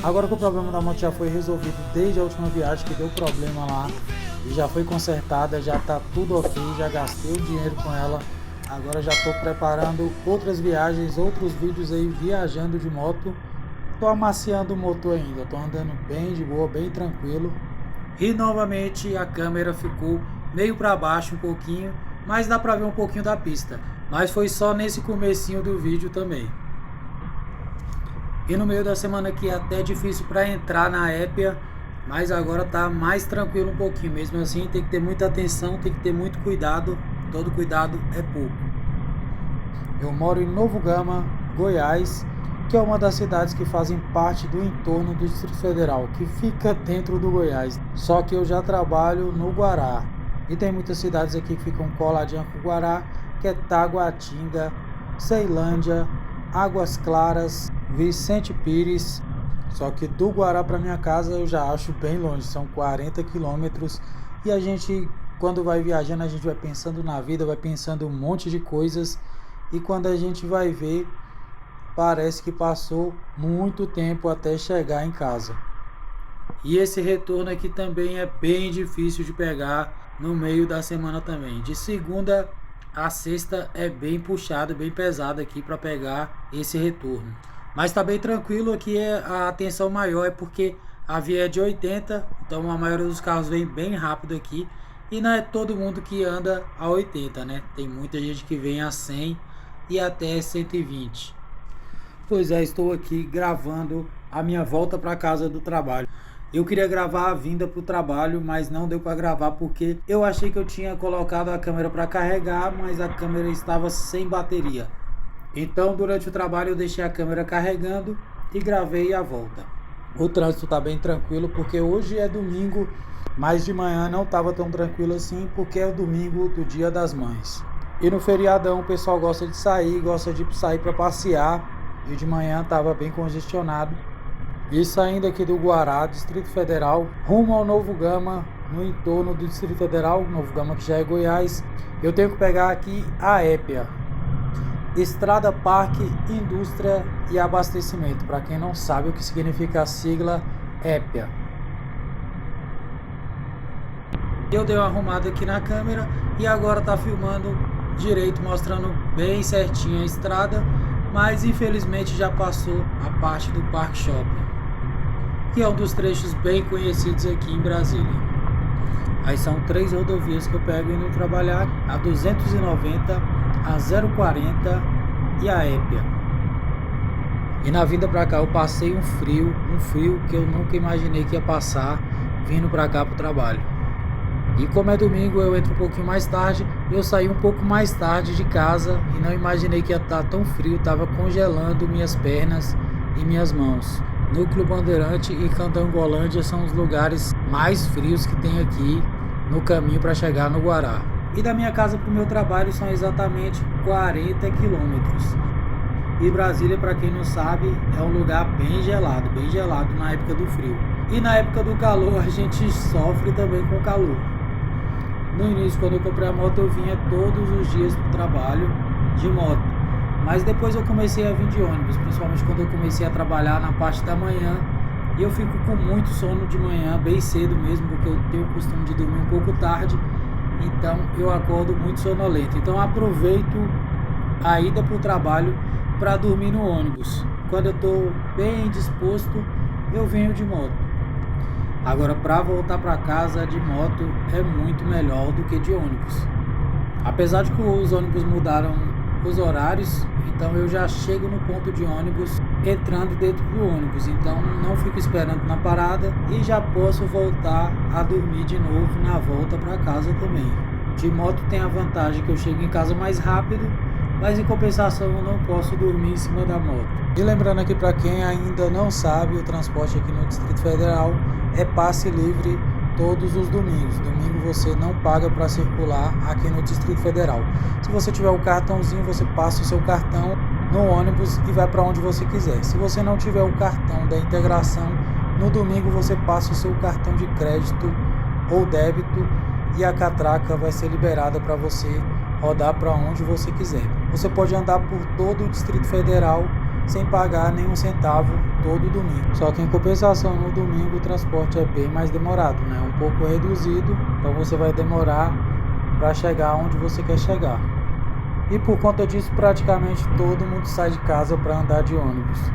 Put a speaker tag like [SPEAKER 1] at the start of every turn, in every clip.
[SPEAKER 1] Agora que o problema da moto já foi resolvido desde a última viagem que deu problema lá e já foi consertada, já tá tudo ok, já gastei o dinheiro com ela. Agora já estou preparando outras viagens, outros vídeos aí viajando de moto. Tô amaciando o motor ainda, tô andando bem de boa, bem tranquilo. E novamente a câmera ficou meio para baixo um pouquinho, mas dá para ver um pouquinho da pista. Mas foi só nesse comecinho do vídeo também. E no meio da semana aqui é até difícil para entrar na Épia, mas agora tá mais tranquilo um pouquinho. Mesmo assim tem que ter muita atenção, tem que ter muito cuidado, todo cuidado é pouco. Eu moro em Novo Gama, Goiás, que é uma das cidades que fazem parte do entorno do Distrito Federal, que fica dentro do Goiás. Só que eu já trabalho no Guará. E tem muitas cidades aqui que ficam coladinhas com o Guará, que é Taguatinga, Ceilândia, Águas Claras, Vicente Pires. Só que do Guará para minha casa eu já acho bem longe, são 40 quilômetros. E a gente, quando vai viajando, a gente vai pensando na vida, vai pensando um monte de coisas. E quando a gente vai ver, parece que passou muito tempo até chegar em casa. E esse retorno aqui também é bem difícil de pegar no meio da semana também. De segunda a sexta é bem puxado, bem pesado aqui para pegar esse retorno. Mas tá bem tranquilo aqui, a atenção maior é porque a via é de 80, então a maioria dos carros vem bem rápido aqui. E não é todo mundo que anda a 80, né? Tem muita gente que vem a 100 e até 120. Pois é, estou aqui gravando a minha volta para casa do trabalho. Eu queria gravar a vinda para o trabalho, mas não deu para gravar porque eu achei que eu tinha colocado a câmera para carregar, mas a câmera estava sem bateria. Então durante o trabalho eu deixei a câmera carregando e gravei a volta. O trânsito está bem tranquilo porque hoje é domingo, mas de manhã não estava tão tranquilo assim porque é o domingo do Dia das Mães. E no feriadão o pessoal gosta de sair para passear. E de manhã estava bem congestionado. E saindo aqui do Guará, Distrito Federal, rumo ao Novo Gama, no entorno do Distrito Federal, Novo Gama que já é Goiás, eu tenho que pegar aqui a Épia, Estrada, Parque, Indústria e Abastecimento. Para quem não sabe o que significa a sigla Épia. Eu dei uma arrumada aqui na câmera e agora tá filmando direito, mostrando bem certinho a estrada. Mas infelizmente já passou a parte do Parque Shopping, que é um dos trechos bem conhecidos aqui em Brasília. Aí são 3 rodovias que eu pego indo trabalhar, a 290, a 040 e a Épia. E na vinda para cá eu passei um frio que eu nunca imaginei que ia passar vindo para cá para o trabalho. E como é domingo, eu entro um pouquinho mais tarde. Eu saí um pouco mais tarde de casa e não imaginei que ia estar tão frio. Tava congelando minhas pernas e minhas mãos. Núcleo Bandeirante e Candangolândia são os lugares mais frios que tem aqui no caminho para chegar no Guará. E da minha casa para o meu trabalho são exatamente 40 quilômetros. E Brasília, para quem não sabe, é um lugar bem gelado na época do frio. E na época do calor a gente sofre também com o calor. No início, quando eu comprei a moto, eu vinha todos os dias para o trabalho de moto. Mas depois eu comecei a vir de ônibus, principalmente quando eu comecei a trabalhar na parte da manhã. E eu fico com muito sono de manhã, bem cedo mesmo, porque eu tenho o costume de dormir um pouco tarde. Então eu acordo muito sonolento. Então eu aproveito a ida para o trabalho para dormir no ônibus. Quando eu estou bem disposto, eu venho de moto. Agora, para voltar para casa de moto é muito melhor do que de ônibus. Apesar de que os ônibus mudaram os horários, então eu já chego no ponto de ônibus entrando dentro do ônibus. Então não fico esperando na parada e já posso voltar a dormir de novo na volta para casa também. De moto tem a vantagem que eu chego em casa mais rápido, mas em compensação eu não posso dormir em cima da moto. E lembrando aqui para quem ainda não sabe, o transporte aqui no Distrito Federal é passe livre todos os domingos. Domingo você não paga para circular aqui no Distrito Federal. Se você tiver o cartãozinho, você passa o seu cartão no ônibus e vai para onde você quiser. Se você não tiver o cartão da integração, no domingo você passa o seu cartão de crédito ou débito e a catraca vai ser liberada para você rodar para onde você quiser. Você pode andar por todo o Distrito Federal sem pagar nenhum centavo todo domingo. Só que em compensação no domingo o transporte é bem mais demorado, né? Um pouco reduzido, então você vai demorar para chegar onde você quer chegar. E por conta disso praticamente todo mundo sai de casa para andar de ônibus.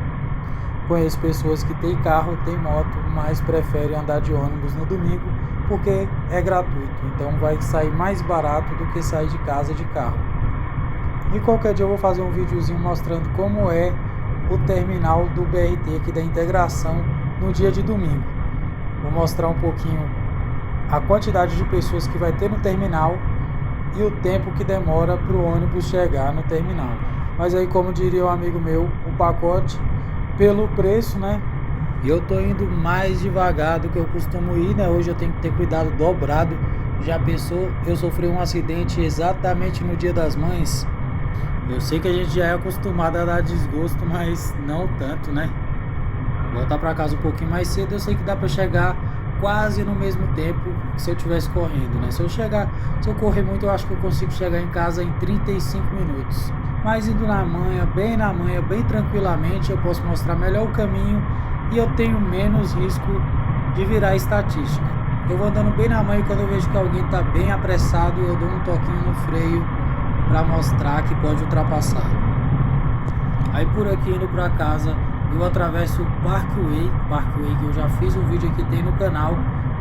[SPEAKER 1] Conheço pessoas que têm carro, têm moto, mas preferem andar de ônibus no domingo porque é gratuito, então vai sair mais barato do que sair de casa de carro. E qualquer dia eu vou fazer um videozinho mostrando como é o terminal do BRT aqui da Integração no dia de domingo. Vou mostrar um pouquinho a quantidade de pessoas que vai ter no terminal e o tempo que demora para o ônibus chegar no terminal. Mas aí, como diria um amigo meu, o pacote pelo preço, né? E eu tô indo mais devagar do que eu costumo ir, né? Hoje eu tenho que ter cuidado dobrado. Já pensou? Eu sofri um acidente exatamente no Dia das Mães. Eu sei que a gente já é acostumado a dar desgosto, mas não tanto, né? Voltar pra casa um pouquinho mais cedo, eu sei que dá pra chegar quase no mesmo tempo que se eu estivesse correndo, né? Se eu correr muito, eu acho que eu consigo chegar em casa em 35 minutos. Mas indo na manhã, bem tranquilamente, eu posso mostrar melhor o caminho e eu tenho menos risco de virar estatística. Eu vou andando bem na manhã e quando eu vejo que alguém está bem apressado, eu dou um toquinho no freio para mostrar que pode ultrapassar. Aí por aqui indo para casa, eu atravesso o Parkway que eu já fiz um vídeo aqui, tem no canal,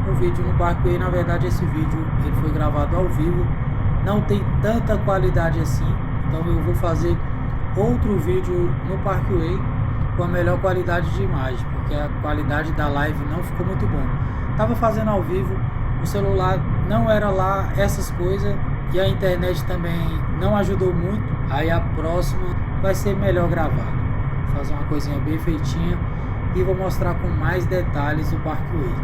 [SPEAKER 1] um vídeo no Parkway. Na verdade esse vídeo ele foi gravado ao vivo, não tem tanta qualidade assim, então eu vou fazer outro vídeo no Parkway com a melhor qualidade de imagem, porque a qualidade da live não ficou muito bom. Tava fazendo ao vivo, o celular não era lá essas coisas e a internet também não ajudou muito. Aí a próxima vai ser melhor gravar, vou fazer uma coisinha bem feitinha e vou mostrar com mais detalhes o Parkway.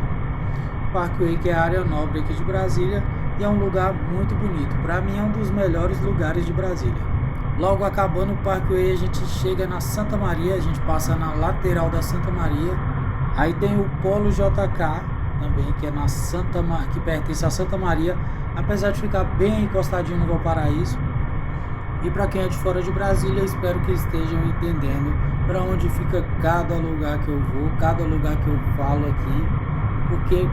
[SPEAKER 1] Parkway que é a área nobre aqui de Brasília e é um lugar muito bonito. Para mim é um dos melhores lugares de Brasília. Logo acabando o Parkway, a gente chega na Santa Maria, a gente passa na lateral da Santa Maria. Aí tem o Polo JK também, que é que pertence a Santa Maria, apesar de ficar bem encostadinho no Valparaíso. E para quem é de fora de Brasília, espero que estejam entendendo para onde fica cada lugar que eu vou, cada lugar que eu falo aqui, porque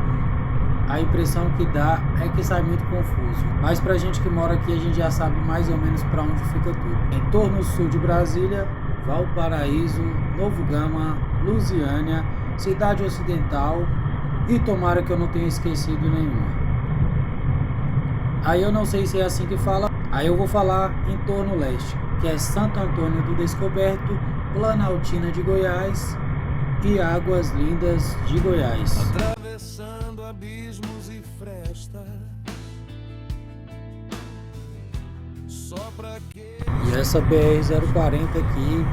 [SPEAKER 1] a impressão que dá é que sai muito confuso. Mas pra gente que mora aqui, a gente já sabe mais ou menos para onde fica tudo. Entorno sul de Brasília, Valparaíso, Novo Gama, Lusiânia, Cidade Ocidental e tomara que eu não tenha esquecido nenhuma. Aí eu não sei se é assim que fala. Aí eu vou falar entorno leste, que é Santo Antônio do Descoberto, Planaltina de Goiás e Águas Lindas de Goiás.
[SPEAKER 2] Atravessando abismos e fresta. Só pra quê?
[SPEAKER 1] E essa BR-040 aqui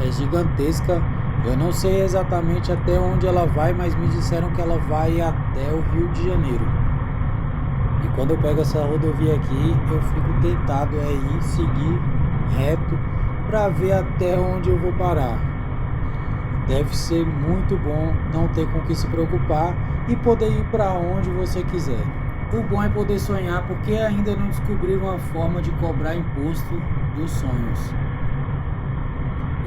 [SPEAKER 1] é gigantesca. Eu não sei exatamente até onde ela vai, mas me disseram que ela vai até o Rio de Janeiro. E quando eu pego essa rodovia aqui, eu fico tentado a ir seguir reto para ver até onde eu vou parar. Deve ser muito bom não ter com o que se preocupar e poder ir para onde você quiser. O bom é poder sonhar, porque ainda não descobriram uma forma de cobrar imposto dos sonhos.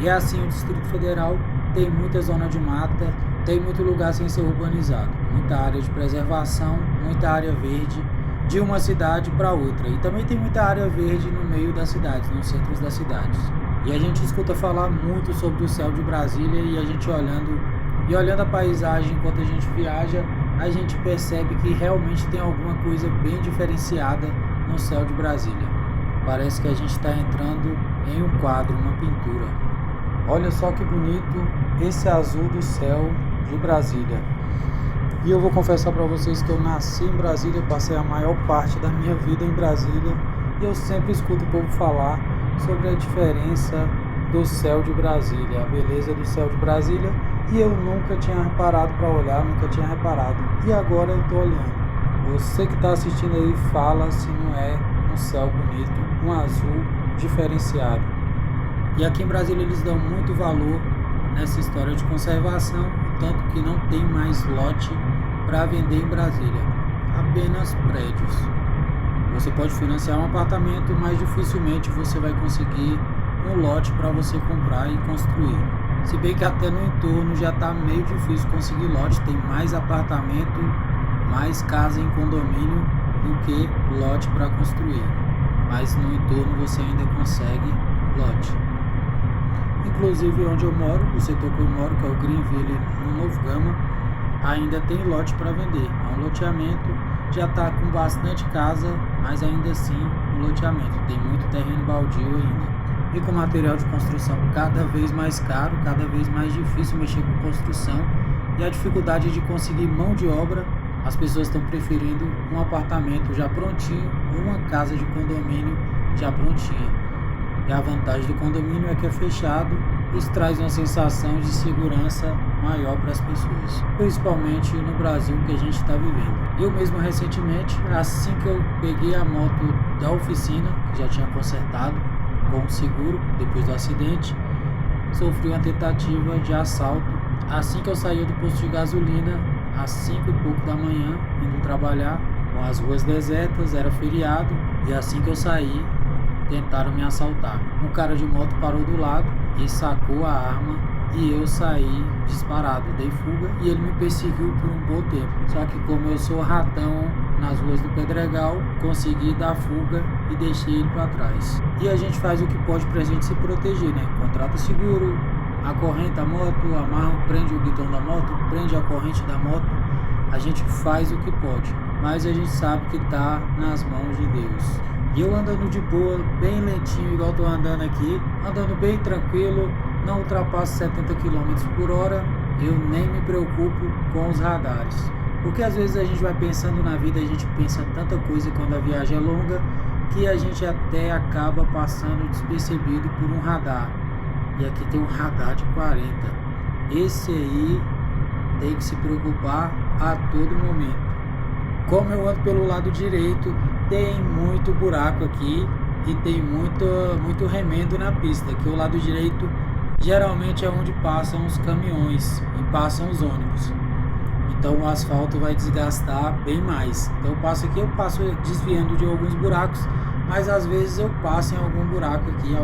[SPEAKER 1] E assim, o Distrito Federal tem muita zona de mata, tem muito lugar sem ser urbanizado, muita área de preservação, muita área verde de uma cidade para outra. E também tem muita área verde no meio das cidades, nos centros das cidades. E a gente escuta falar muito sobre o céu de Brasília e a gente olhando a paisagem enquanto a gente viaja, a gente percebe que realmente tem alguma coisa bem diferenciada no céu de Brasília. Parece que a gente está entrando em um quadro, uma pintura. Olha só que bonito esse azul do céu de Brasília. E eu vou confessar para vocês que eu nasci em Brasília, passei a maior parte da minha vida em Brasília e eu sempre escuto o povo falar sobre a diferença do céu de Brasília, a beleza do céu de Brasília, e eu nunca tinha parado para olhar, nunca tinha reparado, e agora eu tô olhando. Você que está assistindo aí, fala se não é um céu bonito, um azul diferenciado. E aqui em Brasília eles dão muito valor nessa história de conservação, tanto que não tem mais lote para vender em Brasília, apenas prédios. Você pode financiar um apartamento, mas dificilmente você vai conseguir um lote para você comprar e construir. Se bem que até no entorno já está meio difícil conseguir lote, tem mais apartamento, mais casa em condomínio do que lote para construir. Mas no entorno você ainda consegue lote. Inclusive onde eu moro, o setor que eu moro, que é o Greenville, no Novo Gama, ainda tem lote para vender. É um loteamento, já está com bastante casa, mas ainda assim um loteamento. Tem muito terreno baldio ainda. E com material de construção cada vez mais caro, cada vez mais difícil mexer com construção, e a dificuldade de conseguir mão de obra, as pessoas estão preferindo um apartamento já prontinho ou uma casa de condomínio já prontinha. E a vantagem do condomínio é que é fechado, isso traz uma sensação de segurança maior para as pessoas, principalmente no Brasil que a gente está vivendo. Eu mesmo recentemente, assim que eu peguei a moto da oficina, que já tinha consertado com o seguro depois do acidente, sofri uma tentativa de assalto assim que eu saí do posto de gasolina às 5 e pouco da manhã, indo trabalhar, com as ruas desertas, era feriado, e assim que eu saí tentaram me assaltar. Um cara de moto parou do lado e sacou a arma e eu saí disparado, dei fuga e ele me perseguiu por um bom tempo. Só que como eu sou ratão nas ruas do Pedregal, consegui dar fuga e deixei ele para trás. E a gente faz o que pode pra gente se proteger, né? Contrata seguro, acorrenta a moto, amarra, prende o guidão da moto, prende a corrente da moto. A gente faz o que pode, mas a gente sabe que tá nas mãos de Deus. E eu andando de boa, bem lentinho, igual tô andando aqui, andando bem tranquilo, não ultrapasso 70 km por hora, eu nem me preocupo com os radares. Porque às vezes a gente vai pensando na vida, a gente pensa tanta coisa quando a viagem é longa, que a gente até acaba passando despercebido por um radar. E aqui tem um radar de 40. Esse aí tem que se preocupar a todo momento. Como eu ando pelo lado direito, tem muito buraco aqui e tem muito remendo na pista, que o lado direito geralmente é onde passam os caminhões e passam os ônibus. Então o asfalto vai desgastar bem mais. Então eu passo aqui, eu passo desviando de alguns buracos, mas às vezes eu passo em algum buraco aqui,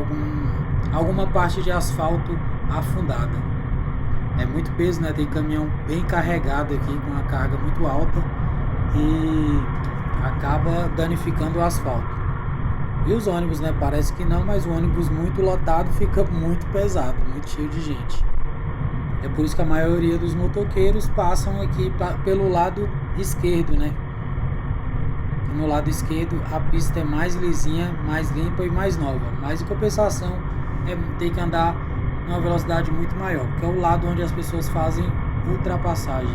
[SPEAKER 1] alguma parte de asfalto afundada. É muito peso, né? Tem caminhão bem carregado aqui, com uma carga muito alta, e acaba danificando o asfalto. E os ônibus, né? Parece que não, mas o ônibus muito lotado fica muito pesado, muito cheio de gente. É por isso que a maioria dos motoqueiros passam aqui pelo lado esquerdo, né? E no lado esquerdo a pista é mais lisinha, mais limpa e mais nova. Mas em compensação tem que andar numa velocidade muito maior, porque é o lado onde as pessoas fazem ultrapassagem.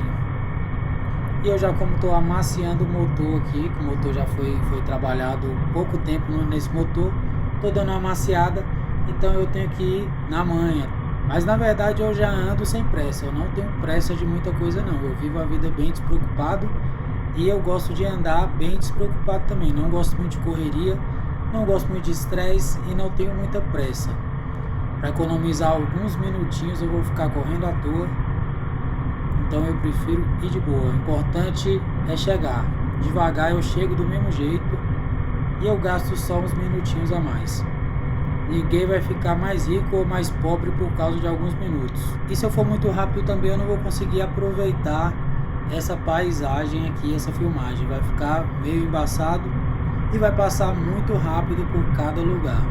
[SPEAKER 1] E eu já, como estou amaciando o motor aqui, que o motor já foi trabalhado pouco tempo nesse motor, estou dando uma amaciada, então eu tenho que ir na manha. Mas na verdade eu já ando sem pressa, eu não tenho pressa de muita coisa não, eu vivo a vida bem despreocupado e eu gosto de andar bem despreocupado também, não gosto muito de correria, não gosto muito de estresse e não tenho muita pressa. Para economizar alguns minutinhos eu vou ficar correndo à toa, então eu prefiro ir de boa. O importante é chegar, devagar eu chego do mesmo jeito e eu gasto só uns minutinhos a mais. Ninguém vai ficar mais rico ou mais pobre por causa de alguns minutos. E se eu for muito rápido também eu não vou conseguir aproveitar essa paisagem aqui, essa filmagem. Vai ficar meio embaçado e vai passar muito rápido por cada lugar.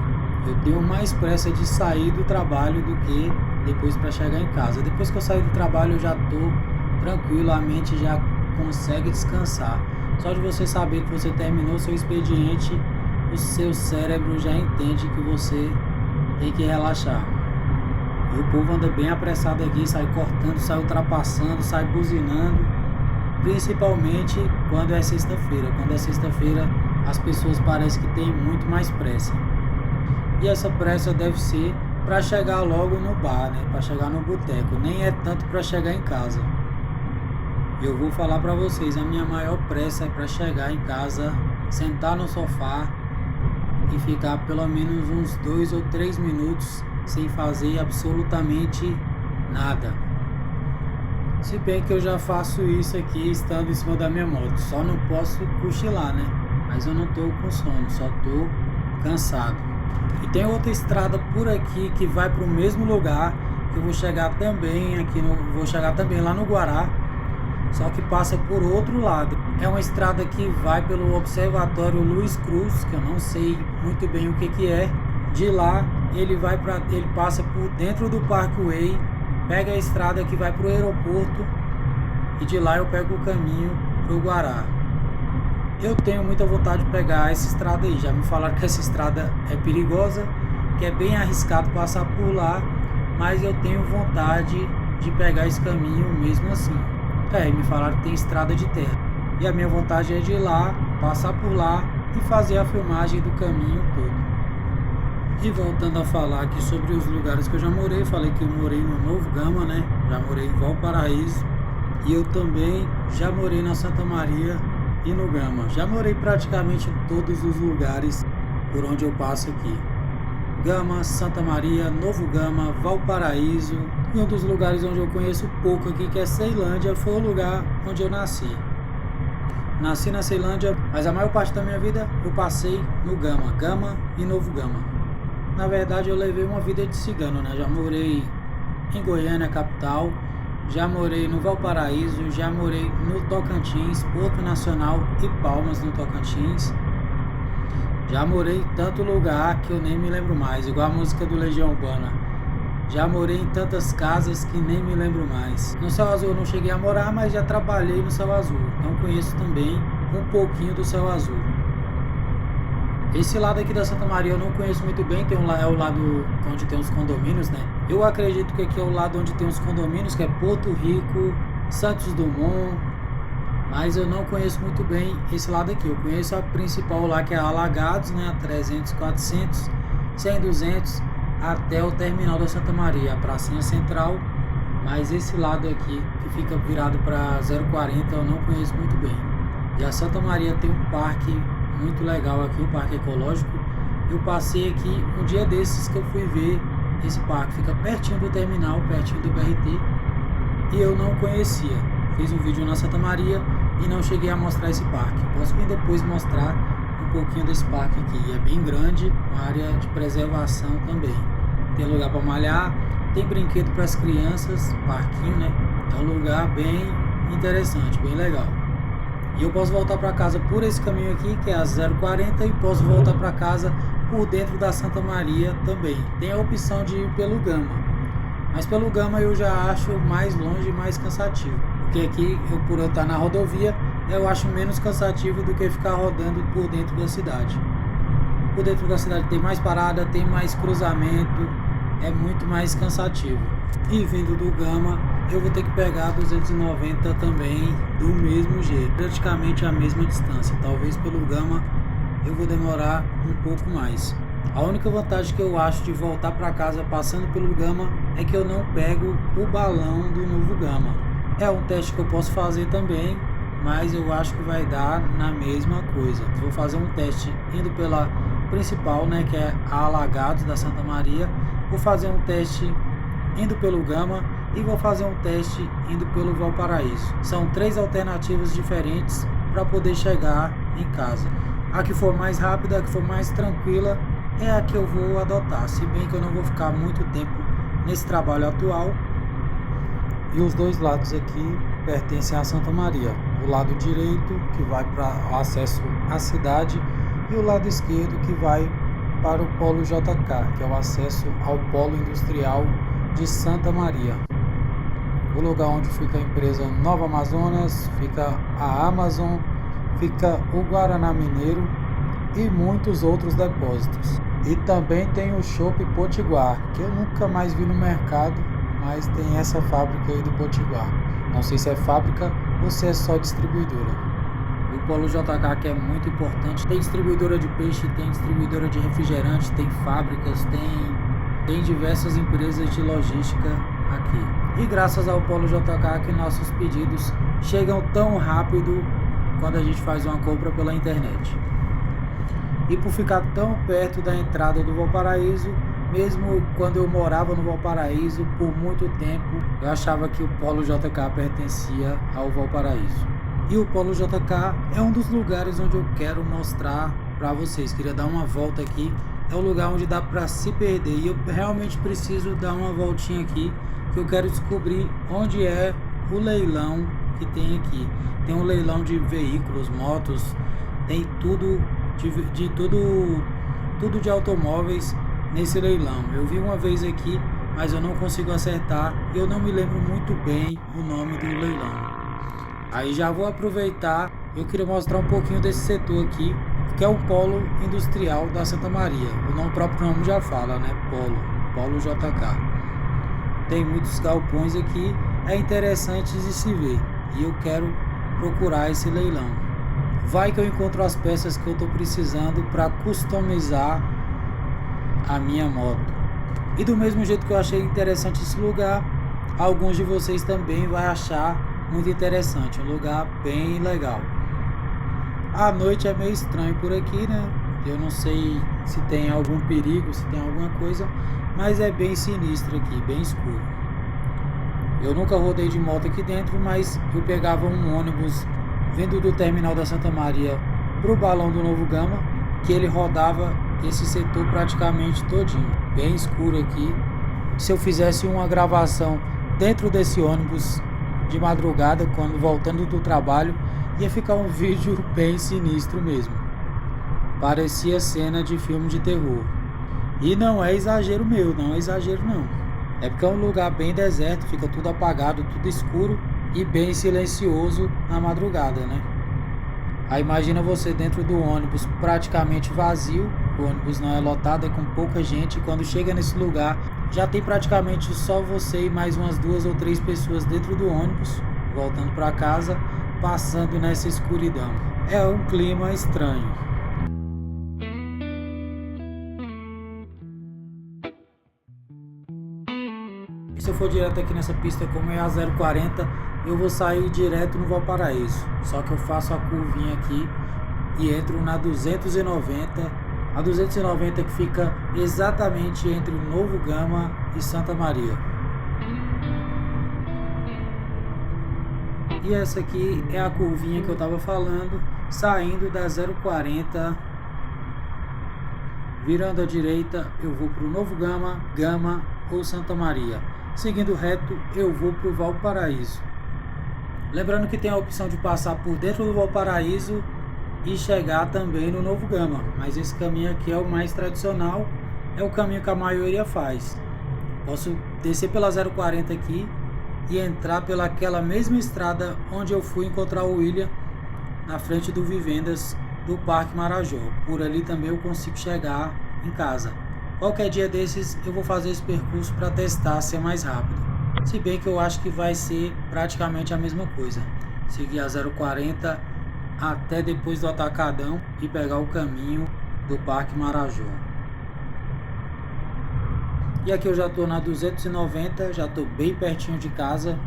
[SPEAKER 1] Eu tenho mais pressa de sair do trabalho do que depois para chegar em casa. Depois que eu sair do trabalho eu já estou tranquilo, a mente já consegue descansar. Só de você saber que você terminou seu expediente, o seu cérebro já entende que você tem que relaxar. E o povo anda bem apressado aqui, sai cortando, sai ultrapassando, sai buzinando, principalmente quando é sexta-feira. Quando é sexta-feira as pessoas parecem que têm muito mais pressa. E essa pressa deve ser para chegar logo no bar, né? Para chegar no boteco, nem é tanto para chegar em casa. Eu vou falar para vocês, a minha maior pressa é para chegar em casa, sentar no sofá e ficar pelo menos uns 2 ou 3 minutos sem fazer absolutamente nada. Se bem que eu já faço isso aqui estando em cima da minha moto, só não posso cochilar, né? Mas eu não tô com sono, só tô cansado. E tem outra estrada por aqui que vai para o mesmo lugar, que eu vou chegar também lá no Guará, só que passa por outro lado. É uma estrada que vai pelo Observatório Luiz Cruz, que eu não sei muito bem o que é. De lá ele passa por dentro do Parkway, pega a estrada que vai para o aeroporto e de lá eu pego o caminho para o Guará. Eu tenho muita vontade de pegar essa estrada aí. Já me falaram que essa estrada é perigosa, que é bem arriscado passar por lá, mas eu tenho vontade de pegar esse caminho mesmo assim. Me falaram que tem estrada de terra. E a minha vontade é de ir lá, passar por lá e fazer a filmagem do caminho todo. E voltando a falar aqui sobre os lugares que eu já morei, falei que eu morei no Novo Gama, né? Já morei em Valparaíso. E eu também já morei na Santa Maria e no Gama. Já morei praticamente em todos os lugares por onde eu passo aqui. Gama, Santa Maria, Novo Gama, Valparaíso. E um dos lugares onde eu conheço pouco aqui, que é Ceilândia, foi o lugar onde eu nasci. Nasci na Ceilândia, mas a maior parte da minha vida eu passei no Gama e Novo Gama. Na verdade eu levei uma vida de cigano, né? Já morei em Goiânia, capital, já morei no Valparaíso, já morei no Tocantins, Porto Nacional e Palmas no Tocantins. Já morei em tanto lugar que eu nem me lembro mais, igual a música do Legião Urbana. Já morei em tantas casas que nem me lembro mais. No Céu Azul eu não cheguei a morar, mas já trabalhei no Céu Azul. Então conheço também um pouquinho do Céu Azul. Esse lado aqui da Santa Maria eu não conheço muito bem, é o lado onde tem os condomínios, né? Eu acredito que aqui é o lado onde tem os condomínios, que é Porto Rico, Santos Dumont, mas eu não conheço muito bem esse lado aqui. Eu conheço a principal lá, que é a Alagados, né? A 300, 400, 100, 200, até o terminal da Santa Maria, a pracinha central, mas esse lado aqui, que fica virado para 040, eu não conheço muito bem. E a Santa Maria tem um parque muito legal aqui, o Parque Ecológico. Eu passei aqui um dia desses que eu fui ver esse parque, fica pertinho do terminal, pertinho do BRT, e eu não conhecia. Fiz um vídeo na Santa Maria e não cheguei a mostrar esse parque. Posso vir depois mostrar um pouquinho desse parque aqui. É bem grande, uma área de preservação também. Tem lugar para malhar, tem brinquedo para as crianças, parquinho, né? É um lugar bem interessante, bem legal. E eu posso voltar para casa por esse caminho aqui, que é a 040, e posso voltar para casa por dentro da Santa Maria também. Tem a opção de ir pelo Gama, mas pelo Gama eu já acho mais longe e mais cansativo. Porque aqui, por eu estar na rodovia, eu acho menos cansativo do que ficar rodando por dentro da cidade. Por dentro da cidade tem mais parada, tem mais cruzamento, é muito mais cansativo. E vindo do Gama, eu vou ter que pegar 290 também do mesmo jeito, praticamente a mesma distância. Talvez pelo Gama eu vou demorar um pouco mais. A única vantagem que eu acho de voltar para casa passando pelo Gama é que eu não pego o balão do Novo Gama. É um teste que eu posso fazer também, mas eu acho que vai dar na mesma coisa. Vou fazer um teste indo pela principal, né, que é a Alagados da Santa Maria. Vou fazer um teste indo pelo Gama e vou fazer um teste indo pelo Valparaíso. São 3 alternativas diferentes para poder chegar em casa. A que for mais rápida, a que for mais tranquila, é a que eu vou adotar. Se bem que eu não vou ficar muito tempo nesse trabalho atual. E os dois lados aqui pertencem à Santa Maria. O lado direito, que vai para o acesso à cidade, e o lado esquerdo, que vai para o Polo JK, que é o acesso ao Polo Industrial de Santa Maria. O lugar onde fica a empresa Nova Amazonas, fica a Amazon, fica o Guaraná Mineiro e muitos outros depósitos. E também tem o Chopp Potiguar, que eu nunca mais vi no mercado, mas tem essa fábrica aí do Potiguar. Não sei se é fábrica ou se é só distribuidora. O Polo JK, que é muito importante, tem distribuidora de peixe, tem distribuidora de refrigerante, tem fábricas, tem diversas empresas de logística aqui. E graças ao Polo JK que nossos pedidos chegam tão rápido quando a gente faz uma compra pela internet. E por ficar tão perto da entrada do Valparaíso, mesmo quando eu morava no Valparaíso por muito tempo, eu achava que o Polo JK pertencia ao Valparaíso. E o Polo JK é um dos lugares onde eu quero mostrar para vocês. Queria dar uma volta aqui é um lugar onde dá para se perder e eu realmente preciso dar uma voltinha aqui, que eu quero descobrir onde é o leilão que tem aqui. Tem um leilão de veículos, motos, tem tudo tudo de automóveis nesse leilão. Eu vi uma vez aqui, mas eu não consigo acertar e eu não me lembro muito bem o nome do leilão. Aí já vou aproveitar, eu queria mostrar um pouquinho desse setor aqui, que é o Polo Industrial da Santa Maria. O próprio nome já fala, né? Polo JK. Tem muitos galpões aqui, é interessante de se ver e eu quero procurar esse leilão. Vai que eu encontro as peças que eu estou precisando para customizar a minha moto. E do mesmo jeito que eu achei interessante esse lugar, alguns de vocês também vão achar muito interessante, um lugar bem legal. A noite é meio estranho por aqui, né? Eu não sei se tem algum perigo, se tem alguma coisa, mas é bem sinistro aqui, bem escuro. Eu nunca rodei de moto aqui dentro, mas eu pegava um ônibus vindo do terminal da Santa Maria pro balão do Novo Gama, que ele rodava esse setor praticamente todinho, bem escuro aqui. Se eu fizesse uma gravação dentro desse ônibus de madrugada, quando voltando do trabalho, ia ficar um vídeo bem sinistro mesmo. Parecia cena de filme de terror. E não é exagero meu, não é exagero não. É porque é um lugar bem deserto, fica tudo apagado, tudo escuro e bem silencioso na madrugada, né? Aí imagina você dentro do ônibus praticamente vazio, o ônibus não é lotado, é com pouca gente, e quando chega nesse lugar já tem praticamente só você e mais umas 2 ou 3 pessoas dentro do ônibus, voltando para casa, passando nessa escuridão. É um clima estranho. Se eu for direto aqui nessa pista, como é a 040, eu vou sair direto no Valparaíso. Só que eu faço a curvinha aqui e entro na 290. A 290 que fica exatamente entre Novo Gama e Santa Maria. E essa aqui é a curvinha que eu estava falando, saindo da 040, virando à direita, eu vou para o Novo Gama, Gama ou Santa Maria. Seguindo reto, eu vou para o Valparaíso. Lembrando que tem a opção de passar por dentro do Valparaíso e chegar também no Novo Gama, mas esse caminho aqui é o mais tradicional, é o caminho que a maioria faz. Posso descer pela 040 aqui e entrar pelaquela mesma estrada onde eu fui encontrar o William, na frente do Vivendas do Parque Marajó. Por ali também eu consigo chegar em casa. Qualquer dia desses eu vou fazer esse percurso para testar se é mais rápido, se bem que eu acho que vai ser praticamente a mesma coisa, seguir a 040 até depois do Atacadão e pegar o caminho do Parque Marajó. E aqui eu já estou na 290, já estou bem pertinho de casa.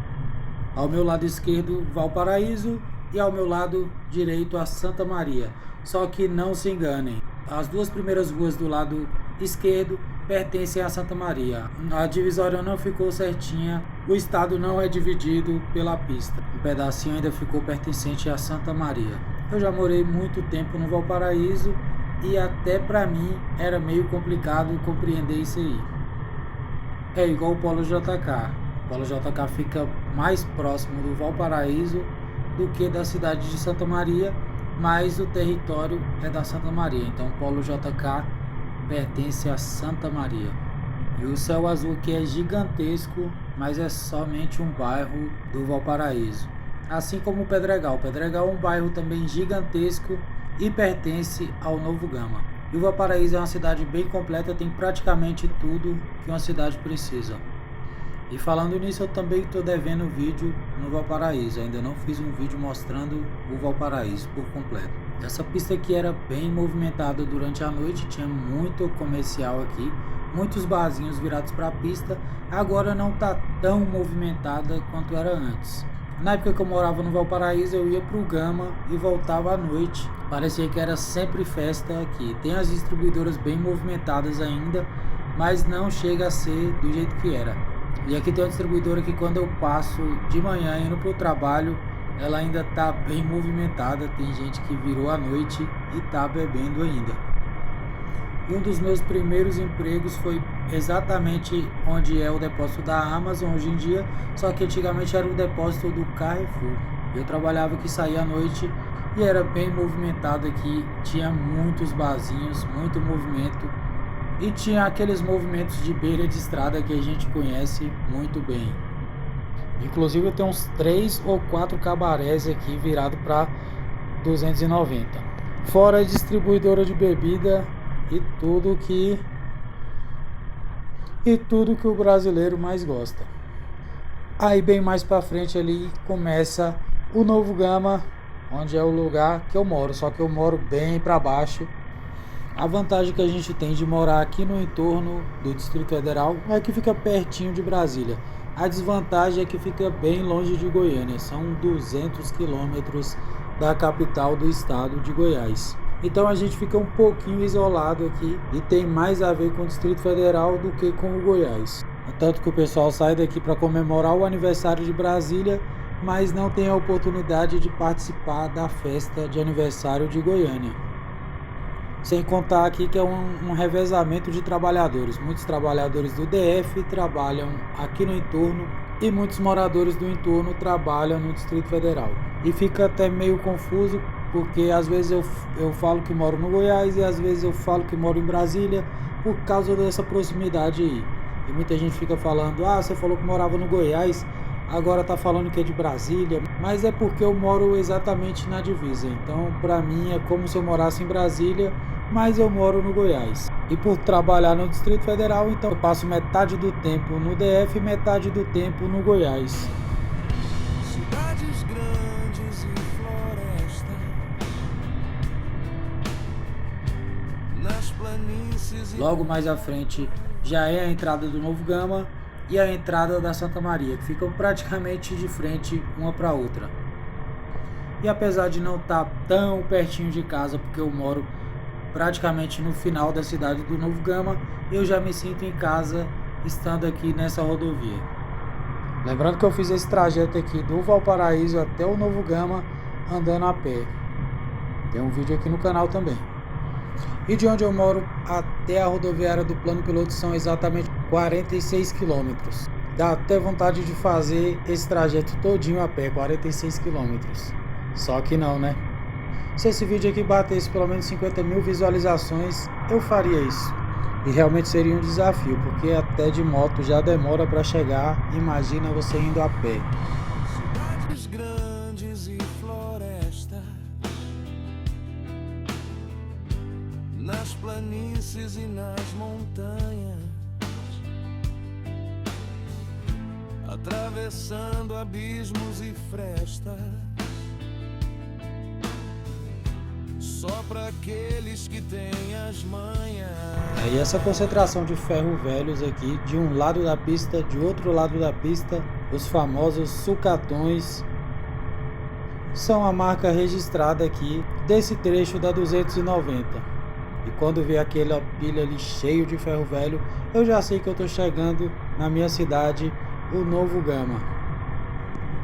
[SPEAKER 1] Ao meu lado esquerdo, Valparaíso, e ao meu lado direito, a Santa Maria. Só que não se enganem, as 2 primeiras ruas do lado esquerdo pertencem a Santa Maria. A divisória não ficou certinha, o estado não é dividido pela pista. Um pedacinho ainda ficou pertencente a Santa Maria. Eu já morei muito tempo no Valparaíso e até para mim era meio complicado compreender isso aí. É igual o Polo JK. O Polo JK fica mais próximo do Valparaíso do que da cidade de Santa Maria, mas o território é da Santa Maria. Então o Polo JK pertence a Santa Maria. E o céu azul aqui é gigantesco, mas é somente um bairro do Valparaíso. Assim como o Pedregal. O Pedregal é um bairro também gigantesco e pertence ao Novo Gama. E o Valparaíso é uma cidade bem completa, tem praticamente tudo que uma cidade precisa. E falando nisso, eu também estou devendo vídeo no Valparaíso. Ainda não fiz um vídeo mostrando o Valparaíso por completo. Essa pista aqui era bem movimentada durante a noite, tinha muito comercial aqui, muitos barzinhos virados para a pista. Agora não está tão movimentada quanto era antes. Na época que eu morava no Valparaíso, eu ia pro Gama e voltava à noite. Parecia que era sempre festa aqui. Tem as distribuidoras bem movimentadas ainda, mas não chega a ser do jeito que era. E aqui tem uma distribuidora que quando eu passo de manhã indo pro trabalho, ela ainda tá bem movimentada. Tem gente que virou à noite e tá bebendo ainda. E um dos meus primeiros empregos foi exatamente onde é o depósito da Amazon hoje em dia, só que antigamente era o depósito do Carrefour. Eu trabalhava aqui, saía à noite e era bem movimentado aqui, tinha muitos barzinhos, muito movimento e tinha aqueles movimentos de beira de estrada que a gente conhece muito bem. Inclusive eu tenho uns 3 ou 4 cabarés aqui virado para 290. Fora a distribuidora de bebida e tudo que o brasileiro mais gosta. Aí bem mais para frente ali começa o Novo Gama, onde é o lugar que eu moro, só que eu moro bem para baixo. A vantagem que a gente tem de morar aqui no entorno do Distrito Federal é que fica pertinho de Brasília. A desvantagem é que fica bem longe de Goiânia, são 200 quilômetros da capital do estado de Goiás. Então a gente fica um pouquinho isolado aqui e tem mais a ver com o Distrito Federal do que com o Goiás. Tanto que o pessoal sai daqui para comemorar o aniversário de Brasília, mas não tem a oportunidade de participar da festa de aniversário de Goiânia. Sem contar aqui que é um revezamento de trabalhadores. Muitos trabalhadores do DF trabalham aqui no entorno e muitos moradores do entorno trabalham no Distrito Federal. E fica até meio confuso porque às vezes eu falo que moro no Goiás e às vezes eu falo que moro em Brasília por causa dessa proximidade aí. E muita gente fica falando, você falou que morava no Goiás, agora tá falando que é de Brasília, mas é porque eu moro exatamente na divisa. Então pra mim é como se eu morasse em Brasília, mas eu moro no Goiás. E por trabalhar no Distrito Federal, então eu passo metade do tempo no DF e metade do tempo no Goiás.
[SPEAKER 2] Cidades grandes e floresta, nas planícies e
[SPEAKER 1] Logo mais à frente já é a entrada do Novo Gama e a entrada da Santa Maria, que ficam praticamente de frente uma para outra. E apesar de não estar tão pertinho de casa, porque eu moro praticamente no final da cidade do Novo Gama, eu já me sinto em casa estando aqui nessa rodovia. Lembrando que eu fiz esse trajeto aqui do Valparaíso até o Novo Gama andando a pé. Tem um vídeo aqui no canal também. E de onde eu moro até a rodoviária do Plano Piloto são exatamente 46 quilômetros. Dá até vontade de fazer esse trajeto todinho a pé, 46 quilômetros. Só que não, né? Se esse vídeo aqui batesse pelo menos 50 mil visualizações, eu faria isso. E realmente seria um desafio, porque até de moto já demora para chegar. Imagina você indo a pé.
[SPEAKER 2] cidades grandes e floresta, nas planícies e nas montanhas, atravessando abismos e frestas, só para aqueles que têm as manhas.
[SPEAKER 1] E essa concentração de ferro velhos aqui, de um lado da pista, de outro lado da pista, os famosos sucatões, são a marca registrada aqui desse trecho da 290. E quando vê aquela pilha ali cheio de ferro velho, eu já sei que eu tô chegando na minha cidade, o Novo Gama.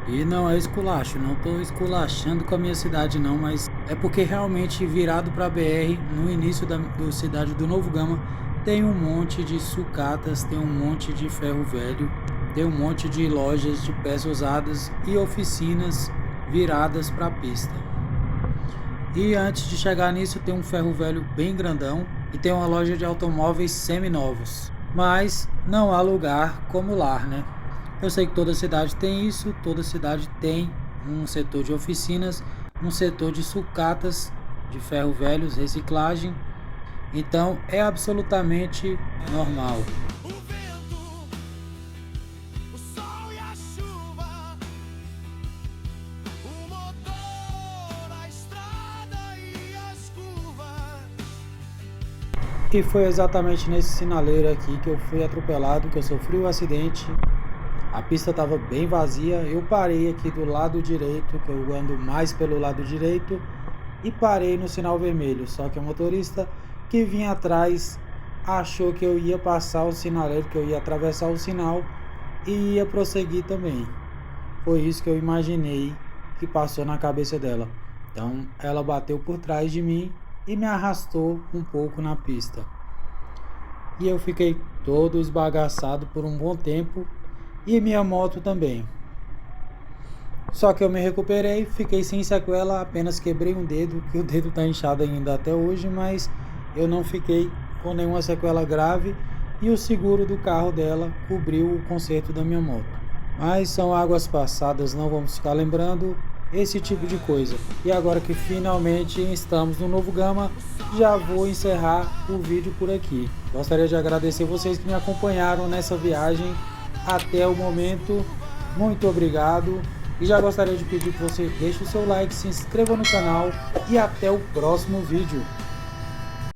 [SPEAKER 1] E não é esculacho, não tô esculachando com a minha cidade não, mas é porque realmente virado para BR, no início da cidade do Novo Gama, tem um monte de sucatas, tem um monte de ferro velho, tem um monte de lojas de peças usadas e oficinas viradas para a pista. E antes de chegar nisso tem um ferro velho bem grandão e tem uma loja de automóveis seminovos, mas não há lugar como lar, né? Eu sei que toda cidade tem isso, toda cidade tem um setor de oficinas, um setor de sucatas, de ferro velhos, reciclagem, então é absolutamente normal.
[SPEAKER 2] O vento, o sol e a chuva, o motor, a estrada e as curvas.
[SPEAKER 1] E foi exatamente nesse sinaleiro aqui que eu fui atropelado, que eu sofri um acidente. A pista estava bem vazia, eu parei aqui do lado direito, que eu ando mais pelo lado direito, e parei no sinal vermelho, só que o motorista que vinha atrás achou que eu ia passar o sinaleiro, que eu ia atravessar o sinal e ia prosseguir também. Foi isso que eu imaginei que passou na cabeça dela. Então ela bateu por trás de mim e me arrastou um pouco na pista. e eu fiquei todo esbagaçado por um bom tempo e minha moto também. Só que eu me recuperei, fiquei sem sequela, apenas quebrei um dedo, que o dedo está inchado ainda até hoje, mas eu não fiquei com nenhuma sequela grave e o seguro do carro dela cobriu o conserto da minha moto. Mas são águas passadas, não vamos ficar lembrando esse tipo de coisa. E agora que finalmente estamos no novo Gama, já vou encerrar o vídeo por aqui. Gostaria de agradecer vocês que me acompanharam nessa viagem até o momento. Muito obrigado. E já gostaria de pedir que você deixe o seu like, se inscreva no canal e até o próximo vídeo.